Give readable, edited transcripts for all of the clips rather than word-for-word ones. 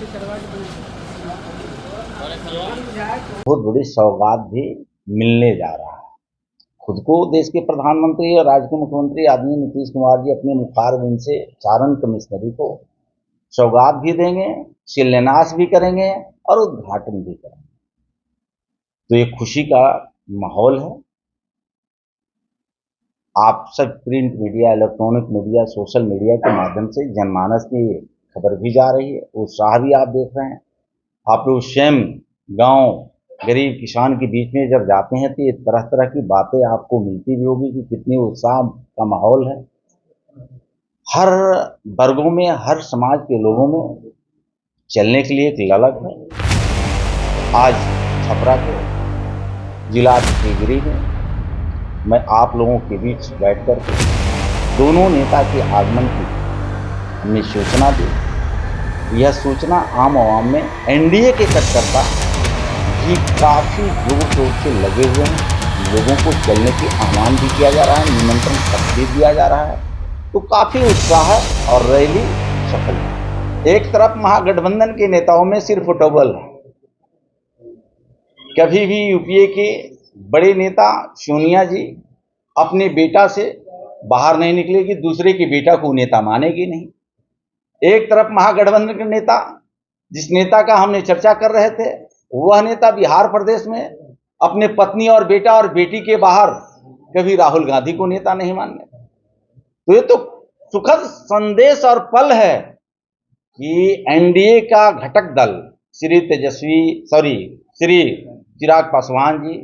से करवा के बहुत बड़ी सौगात भी मिलने जा रहा है। खुद को देश के प्रधानमंत्री और राज्य के मुख्यमंत्री आदरणीय नीतीश कुमार जी अपने मुखारबिंद से सारण कमिश्नरी को सौगात भी देंगे, शिलान्यास भी करेंगे और उद्घाटन भी करेंगे। तो ये खुशी का माहौल है। आप सब print media, electronic media, social media के माध्यम से जनमानस की खबर भी जा रही है, उत्साह भी आप देख रहे हैं। आप लोग स्वयं गांव गरीब किसान के बीच में जब जाते हैं तो ये तरह तरह की बातें आपको मिलती भी होगी कि कितनी उत्साह का माहौल है। हर वर्गों में, हर समाज के लोगों में चलने के लिए एक ललक है। आज छपरा के जिला टिहरी में मैं आप लोगों के बीच बैठकर के दोनों नेता के आगमन की हमने सूचना दी। यह सूचना आम आवाम में एनडीए के कार्यकर्ता भी काफी जोर शोर से लगे हुए हैं। लोगों को चलने की आह्वान भी किया जा रहा है, निमंत्रण पत्र भी दिया जा रहा है। तो काफी उत्साह और रैली सफल है। एक तरफ महागठबंधन के नेताओं में सिर्फ टोबल है। कभी भी यूपीए के बड़े नेता सोनिया जी अपने बेटा से बाहर नहीं निकलेगी, दूसरे के बेटा को नेता मानेगी नहीं। एक तरफ महागठबंधन के नेता, जिस नेता का हमने चर्चा कर रहे थे, वह नेता बिहार प्रदेश में अपने पत्नी और बेटा और बेटी के बाहर कभी राहुल गांधी को नेता नहीं मानने। तो ये तो सुखद संदेश और पल है कि एनडीए का घटक दल श्री चिराग पासवान जी,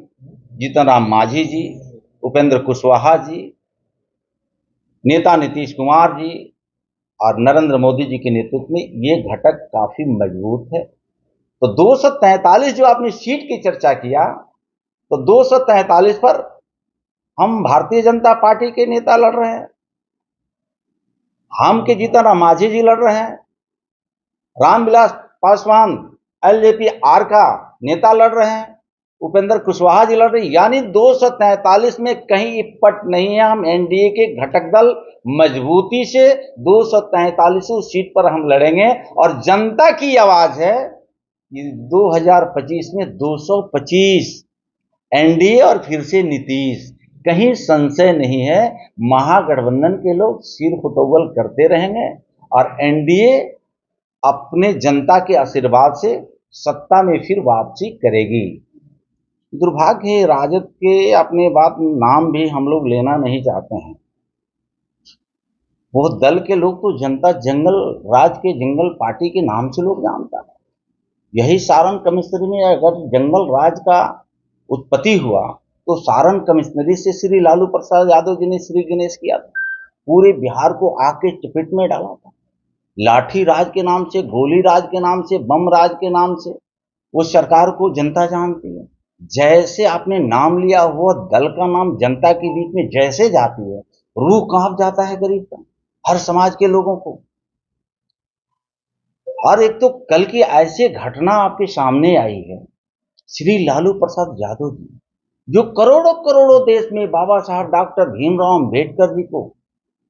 जीतन राम मांझी जी, उपेंद्र कुशवाहा जी, नेता नीतीश कुमार जी और नरेंद्र मोदी जी के नेतृत्व में ये घटक काफी मजबूत है। तो 243 जो आपने सीट की चर्चा किया, तो 243 पर हम भारतीय जनता पार्टी के नेता लड़ रहे हैं, हम के जीतन राम मांझी जी लड़ रहे हैं, रामविलास पासवान एलजेपी आर का नेता लड़ रहे हैं, उपेंद्र कुशवाहा जी लड़ रहे हैं। यानी 243 में कहीं इपट नहीं है। हम एनडीए के घटक दल मजबूती से 243 सीट पर हम लड़ेंगे और जनता की आवाज है कि 2025 में 225 एनडीए और फिर से नीतीश। कहीं संशय नहीं है, महागठबंधन के लोग सिर फुटोबल करते रहेंगे और एनडीए अपने जनता के आशीर्वाद से सत्ता में फिर वापसी करेगी। दुर्भाग्य है, राजद के अपने बात नाम भी हम लोग लेना नहीं चाहते हैं। वो दल के लोग तो जनता जंगल राज के जंगल पार्टी के नाम से लोग जानता है। यही सारण कमिश्नरी में अगर जंगल राज का उत्पत्ति हुआ तो सारण कमिश्नरी से श्री लालू प्रसाद यादव जी ने श्री गणेश किया था, पूरे बिहार को आके चपेट में डाला था। लाठी राज के नाम से, गोली राज के नाम से, बम राज के नाम से वो सरकार को जनता जानती है। जैसे आपने नाम लिया, वो दल का नाम जनता के बीच में जैसे जाती है, रूह कांप जाता है गरीब का, हर समाज के लोगों को। और एक तो कल की ऐसी घटना आपके सामने आई है, श्री लालू प्रसाद यादव जी जो करोड़ों करोड़ों देश में बाबा साहब डॉक्टर भीमराव अंबेडकर जी को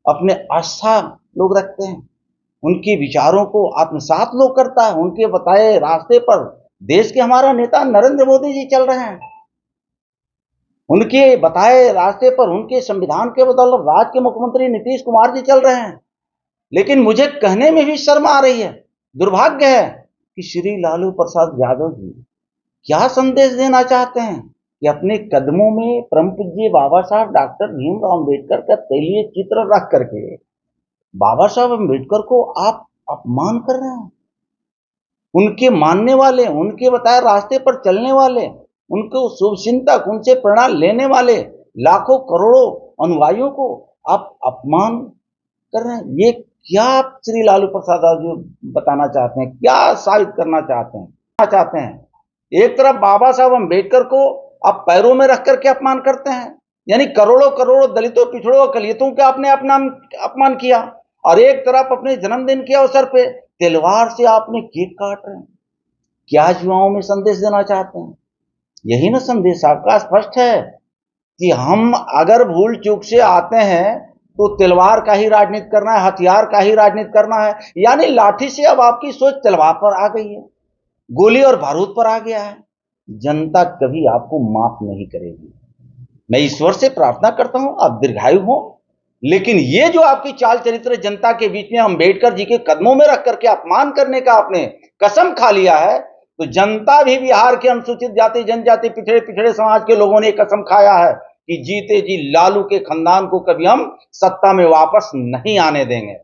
अपने आस्था लोग रखते हैं, उनके विचारों को आत्मसात लोग करता है, उनके बताए रास्ते पर देश के हमारा नेता नरेंद्र मोदी जी चल रहे हैं, उनके बताए रास्ते पर उनके संविधान के बदौलत राज्य के मुख्यमंत्री नीतीश कुमार जी चल रहे हैं। लेकिन मुझे कहने में भी शर्म आ रही है, दुर्भाग्य है कि श्री लालू प्रसाद यादव जी क्या संदेश देना चाहते हैं कि अपने कदमों में परम पूज्य बाबा साहब डॉक्टर भीमराव अंबेडकर का तैलीय चित्र रख करके बाबा साहब अंबेडकर को आप अपमान कर रहे हैं। उनके मानने वाले, उनके बताए रास्ते पर चलने वाले, उनको शुभचिंतक, उनसे प्रेरणा लेने वाले लाखों करोड़ों अनुयायियों को आप अपमान कर रहे हैं। ये क्या आप श्री लालू प्रसाद जी बताना चाहते हैं, क्या साबित करना चाहते हैं? एक तरफ बाबा साहब अंबेडकर को आप पैरों में रख करके अपमान करते हैं, यानी करोड़ों करोड़ों दलितों, पिछड़ों, अकलियतों का आपने अपमान किया, और एक तरफ अपने जन्मदिन के अवसर पे तलवार से आपने केक काट रहे हैं। क्या युवाओं में संदेश देना चाहते हैं? यही ना संदेश आपका स्पष्ट है कि हम अगर भूल चूक से आते हैं तो तलवार का ही राजनीति करना है, हथियार का ही राजनीति करना है। यानी लाठी से अब आपकी सोच तलवार पर आ गई है, गोली और बारूद पर आ गया है। जनता कभी आपको माफ नहीं करेगी। मैं ईश्वर से प्रार्थना करता हूं आप दीर्घायु हो, लेकिन ये जो आपकी चाल चरित्र जनता के बीच में अंबेडकर जी के कदमों में रख करके अपमान करने का आपने कसम खा लिया है, तो जनता भी बिहार के अनुसूचित जाति जनजाति पिछड़े पिछड़े समाज के लोगों ने कसम खाया है कि जीते जी लालू के खानदान को कभी हम सत्ता में वापस नहीं आने देंगे।